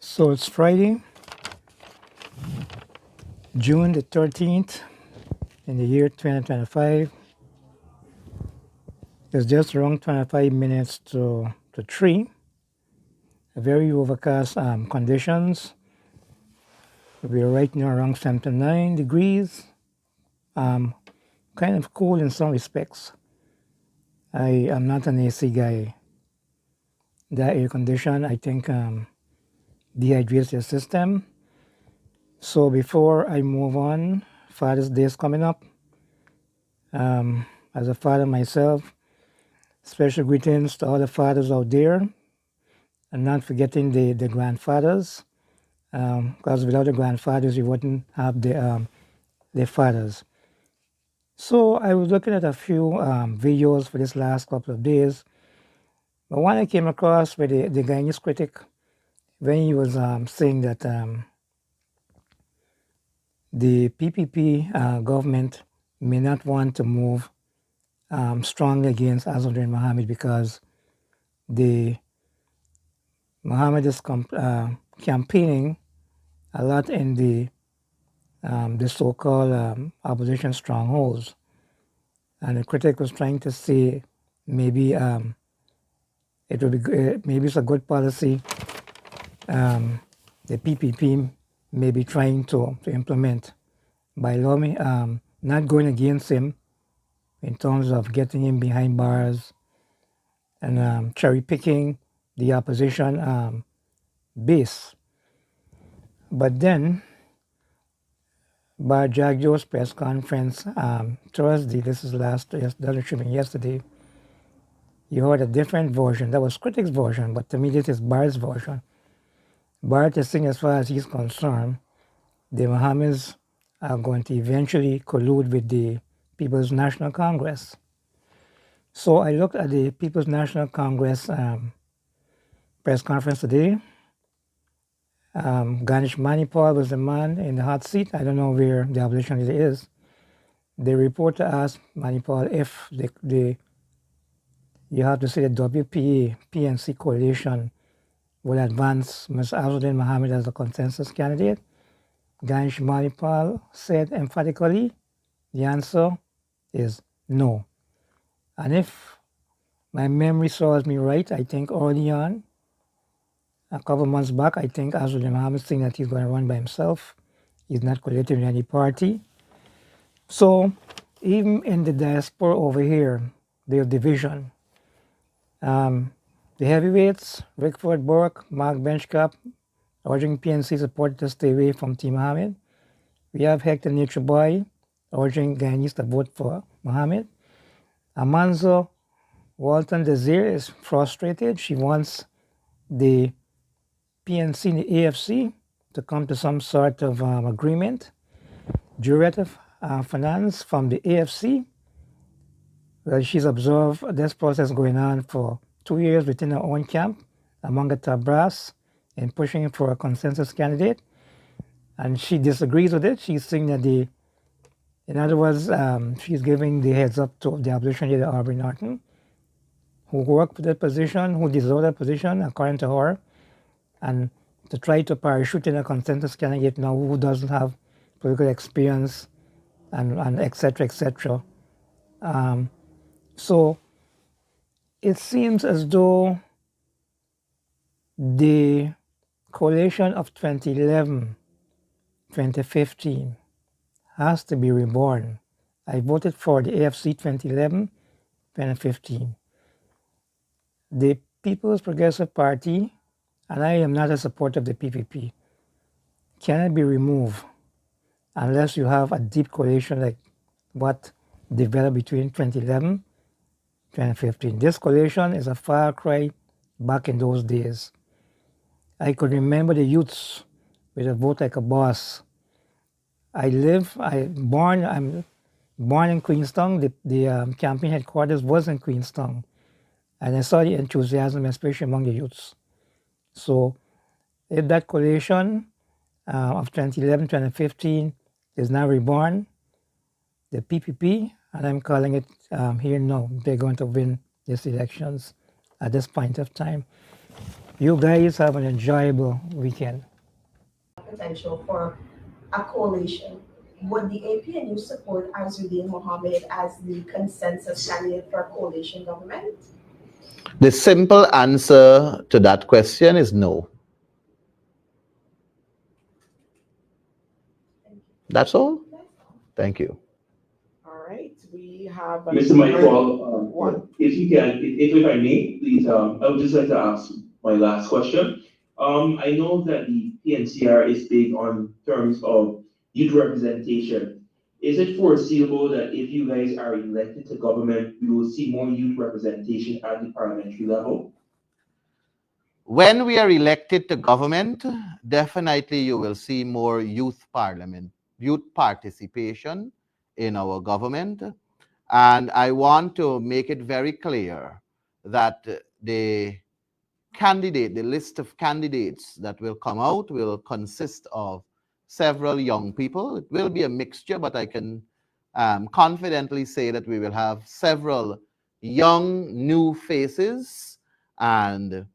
So it's Friday, June the 13th in the year 2025. It's just around 25 minutes to 3. Very overcast conditions. We're right now around 79 degrees. Kind of cool in some respects. I am not an AC guy. That air condition, I think, dehydrates your system. So before I move on, Father's Day is coming up. As a father myself, special greetings to all the fathers out there, and not forgetting the grandfathers, because without the grandfathers, you wouldn't have the fathers. So I was looking at a few videos for this last couple of days, but one I came across with the Guyanese critic when he was saying that the PPP government may not want to move strongly against Azadin Mohamed because the Mohamed is campaigning a lot in the so-called opposition strongholds, and the critic was trying to say maybe it would be maybe it's a good policy the PPP may be trying to implement by not going against him in terms of getting him behind bars and cherry picking the opposition base. But then, by JAGDEO's press conference Thursday, this is yesterday, you heard a different version. That was Critic's version, but to me this is Barrett's version. Barrett is saying as far as he's concerned, the Mohammeds are going to eventually collude with the People's National Congress. So I looked at the People's National Congress press conference today. Ganesh Manipal was the man in the hot seat. I don't know where the opposition leader is. The reporter asked Manipal if you have to say the WPA PNC coalition will advance Mr. Azadin Mohamed as a consensus candidate. Ganesh Manipal said emphatically the answer is no. And if my memory serves me right, I think early on, a couple months back, I think Azadin Mohamed saying that he's going to run by himself. He's not collated in any party. So even in the diaspora over here, there's division. The heavyweights, Rickford Burke, Mark Benchcap, urging PNC support to stay away from T. Mohamed. We have Hector Nature Boy urging Guyanese to vote for Mohamed. Amanzo Walton Desir is frustrated. She wants the PNC and the AFC to come to some sort of agreement. Juretta Finance from the AFC, well, she's observed this process going on for 2 years within her own camp among the top brass and pushing for a consensus candidate. And she disagrees with it. She's saying that in other words, she's giving the heads up to the opposition leader, Aubrey Norton, who worked for that position, who deserved that position, according to her, and to try to parachute in a consensus candidate now who doesn't have political experience and et cetera, et cetera. So it seems as though the coalition of 2011, 2015 has to be reborn. I voted for the AFC 2011, 2015. The People's Progressive Party, and I am not a supporter of the PPP, cannot be removed unless you have a deep coalition like what developed between 2011 2015. This coalition is a far cry back in those days. I could remember the youths with a vote like a boss. I'm born in Queenstown. The campaign headquarters was in Queenstown. And I saw the enthusiasm, especially among the youths. So if that coalition of 2011, 2015 is now reborn, the PPP, and I'm calling it here now, they're going to win these elections at this point of time. You guys have an enjoyable weekend. Potential for a coalition. Would the APNU support Azudin Mohamed as the consensus candidate for a coalition government? The simple answer to that question is no. That's all. Thank you. All right, we have Mr. Michael, if you can, if I may, please, I would just like to ask my last question. I know that the PNCR is big on terms of youth representation. Is it foreseeable that if you guys are elected to government, we will see more youth representation at the parliamentary level? When we are elected to government, definitely you will see more youth participation in our government. And I want to make it very clear that the list of candidates that will come out will consist of several young people. It will be a mixture, but I can confidently say that we will have several young, new faces. And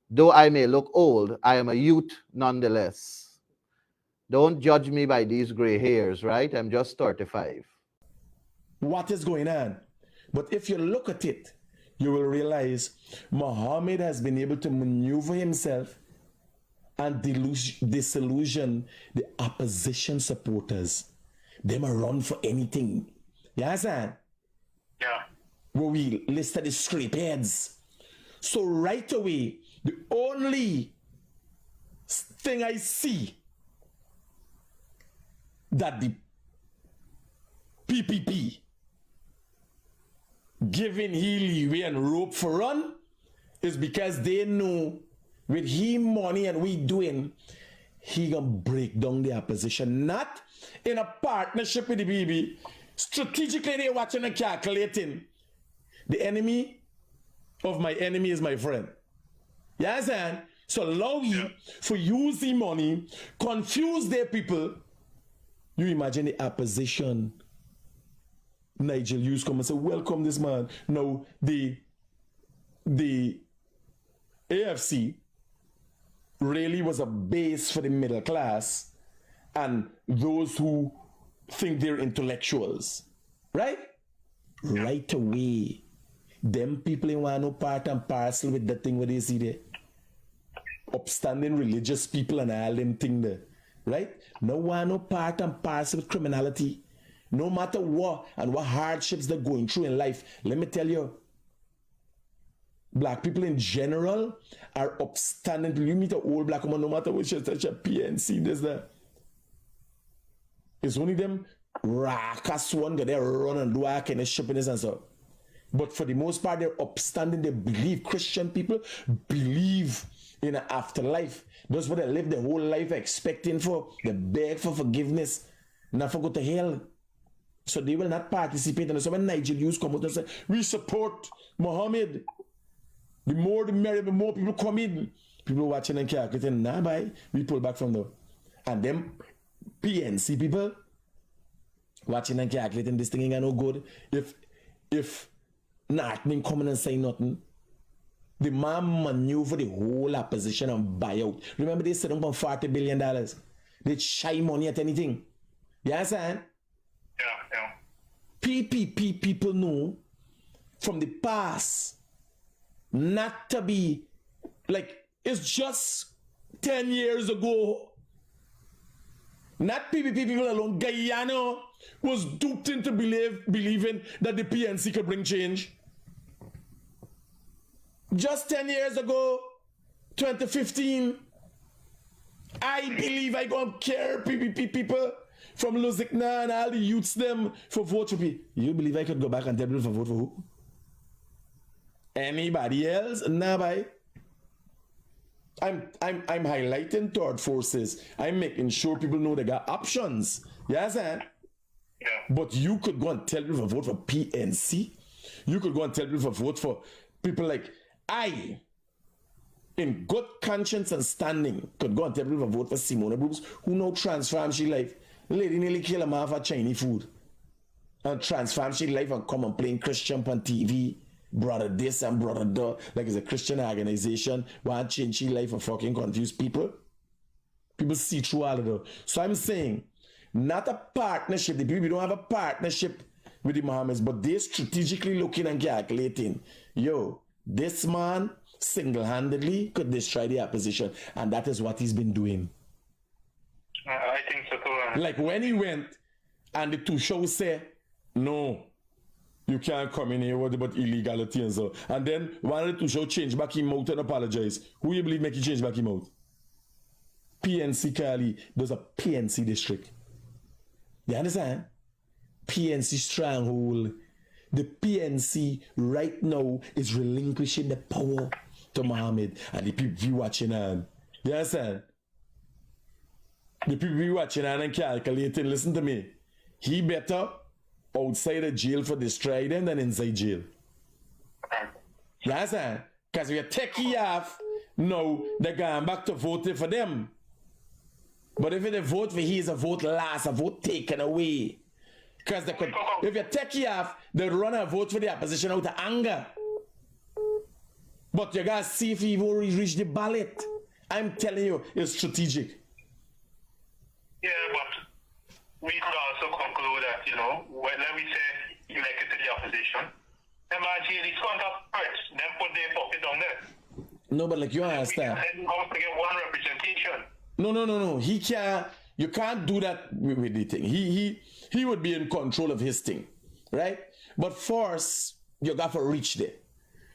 though I may look old, I am a youth nonetheless. Don't judge me by these gray hairs, right? I'm just 35. What is going on? But if you look at it, you will realize Mohamed has been able to maneuver himself and disillusion the opposition supporters. Them are run for anything. You understand? Yeah. Where we listed the scrape heads. So right away, the only thing I see that the PPP giving he leeway and rope for run is because they know with him money and we doing, he gonna break down the opposition. Not in a partnership with the BB. Strategically, they watching and calculating. The enemy of my enemy is my friend. You understand? So allow you for use the money, confuse their people. You imagine the opposition. Nigel Hughes come and say, welcome this man. Now, the AFC really was a base for the middle class and those who think they're intellectuals. Right? Right away. Them people in want no part and parcel with that thing what they see there. Upstanding religious people and all them thing there. Right? No want no part and parcel with criminality. No matter what and what hardships they're going through in life, let me tell you, black people in general are upstanding. You meet an old black woman, no matter what she's such a PNC, there's that. It's only them raucous one that they run and do all kind of shopping and so. But for the most part, they're upstanding. They believe. Christian people believe in an afterlife. That's what they live their whole life expecting for. They beg for forgiveness, not for go to hell. So they will not participate. And so when Nigel Hughes come out and say, we support Mohamed, the more the merrier, the more people come in. People watching and calculating, nah, bye, we pull back from there. And them PNC people watching and calculating, this thing ain't no good. If nothing coming and say nothing, the man maneuver the whole opposition and buy out. Remember they said on $40 billion. They shy money at anything. You understand? Yeah. PPP people know from the past not to be like it's just 10 years ago. Not PPP people alone. Guyana was duped into believing that the PNC could bring change. Just 10 years ago, 2015, I believe I gonna care PPP people from Luzikna and all the youths them for vote for me. You believe I could go back and tell people for vote for who? Anybody else? Nah, bye. I'm highlighting third forces. I'm making sure people know they got options. Yes, and Yeah. but you could go and tell people for vote for PNC. You could go and tell people for vote for people like I, in good conscience and standing, could go and tell people for vote for Simona Brooks, who now transform she life. Lady nearly kill a man for Chinese food. And transform she life and come and playing Christian on TV. brother this and brother that, like it's a Christian organization, want to change your life and fucking confuse people. People see through all of that. So I'm saying, not a partnership. The people don't have a partnership with the Mohammeds, but they're strategically looking and calculating. Yo, this man single-handedly could destroy the opposition, and that is what he's been doing. I think so too. Like when he went and the two shows say, no, you can't come in here with about illegality and so. And then one of the two shows change back him out and apologize. Who you believe make you change back him out? PNC Kali, there's a PNC district. You understand? PNC stronghold. The PNC right now is relinquishing the power to Mohamed and the people be watching on. You understand? The people be watching on and calculating. Listen to me. He better outside the jail for destroying them than inside jail. You understand? Because we are taking off, now they're going back to voting for them. But if they vote for he, is a vote lost, a vote taken away. Because they could, if you take it off, they run a vote for the opposition out of anger. But you gotta see if he will reach the ballot. I'm telling you, it's strategic. Yeah, but we could also conclude that, you know, whether we say you make it to the opposition, imagine it's going to hurt them put their pocket down there. No, but like you understand. And how to get one representation. No. He can't. You can't do that with the thing. He would be in control of his thing, right? But first, you got to reach there.